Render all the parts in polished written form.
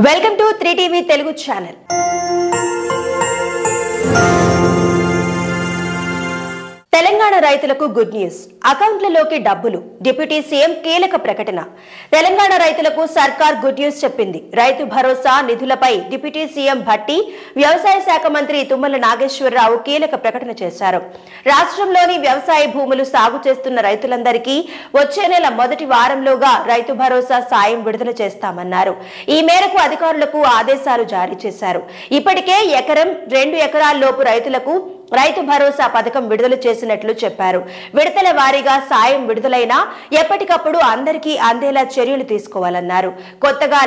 Welcome to 3TV Telugu channel. Telangana రైతులకు good news. అకౌంట్లలోకి డబ్బులు. డిప్యూటీ సీఎం కీలక ప్రకటన. తెలంగాణ రైతులకు సర్కార్ గుడ్ న్యూస్ చెప్పింది. రైతు భరోసా నిధులపై డిప్యూటీ సీఎం భట్టి, వ్యవసాయ శాఖ మంత్రి తుమ్మల నాగేశ్వరరావు కీలక ప్రకటన చేశారు. రాష్ట్రంలోని వ్యవసాయ భూములు సాగు చేస్తున్న రైతులందరికీ వచ్చే నెల మొదటి వారంలోగా రైతు భరోసా సాయం విడుదల చేస్తామన్నారు. ఈ మేరకు అధికారులకు ఆదేశాలు జారీ చేశారు. ఇప్పటికే ఎకరం 2 ఎకరాల్లోపు రైతులకు రైతు భరోసా పథకం విడుదల చేసినట్లు చెప్పారు. విడతల వారీగా సాయం విడుదలైనా ఎప్పటికప్పుడు అందరికీ అందేలా చర్యలు తీసుకోవాలన్నారు. కొత్తగా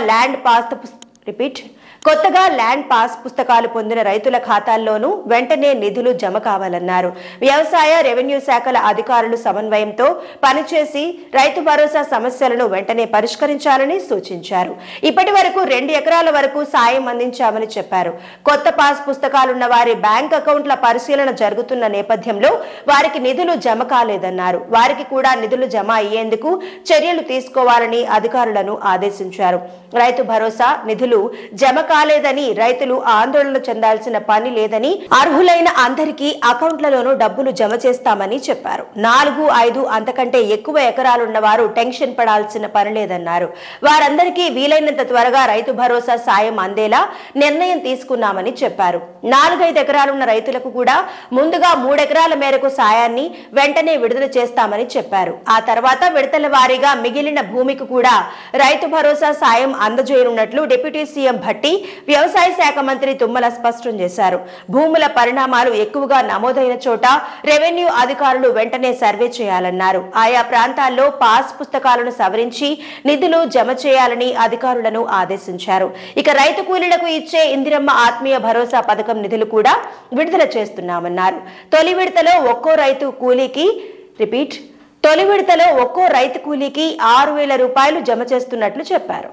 ల్యాండ్ పాస్ పుస్తకాలు పొందిన రైతుల ఖాతాల్లోనూ వెంటనే నిధులు జమ కావాలన్నారు. వ్యవసాయ, రెవెన్యూ శాఖల అధికారులు సమన్వయంతో పనిచేసి రైతు భరోసా సమస్యలను వెంటనే పరిష్కరించాలని సూచించారు. ఇప్పటి వరకు 2 ఎకరాల వరకు సాయం అందించామని చెప్పారు. కొత్త పాస్ పుస్తకాలున్న వారి బ్యాంక్ అకౌంట్ల పరిశీలన జరుగుతున్న నేపథ్యంలో వారికి నిధులు జమ కాలేదన్నారు. వారికి కూడా నిధులు జమ అయ్యేందుకు చర్యలు తీసుకోవాలని అధికారులను ఆదేశించారు. రైతు భరోసా నిధులు జమ కాలేదని రైతులు ఆందోళన చెందాల్సిన పని లేదని, అర్హులైన అందరికీ అకౌంట్లలోనూ డబ్బులు జమ చేస్తామని చెప్పారు. 4, 5 అంతకంటే ఎక్కువ ఎకరాలున్న వారు టెన్షన్ పడాల్సిన పని లేదన్నారు. వారందరికీ వీలైనంత త్వరగా రైతు భరోసా సాయం అందేలా నిర్ణయం తీసుకున్నామని చెప్పారు. 4, 5 ఎకరాలున్న రైతులకు కూడా ముందుగా 3 ఎకరాల మేరకు సాయాన్ని వెంటనే విడుదల చేస్తామని చెప్పారు. ఆ తర్వాత విడతల వారీగా మిగిలిన భూమికి కూడా రైతు భరోసా సాయం అందజేయనున్నట్లు డిప్యూటీ సీఎం భట్టి, వ్యవసాయ శాఖ మంత్రి తుమ్మల స్పష్టం చేశారు. భూముల పరిణామాలు ఎక్కువగా నమోదైన చోట రెవెన్యూ అధికారులు వెంటనే సర్వే చేయాలన్నారు. ఆయా ప్రాంతాల్లో పాస్ పుస్తకాలను సవరించి నిధులు జమ చేయాలని అధికారులను ఆదేశించారు. ఇక రైతు కూలీలకు ఇచ్చే ఇందిరమ్మ ఆత్మీయ భరోసా పథకం నిధులు కూడా విడుదల చేస్తున్నామన్నారు. తొలి విడతలో ఒక్కో రైతు కూలీకి 6,000 రూపాయలు జమ చేస్తున్నట్లు చెప్పారు.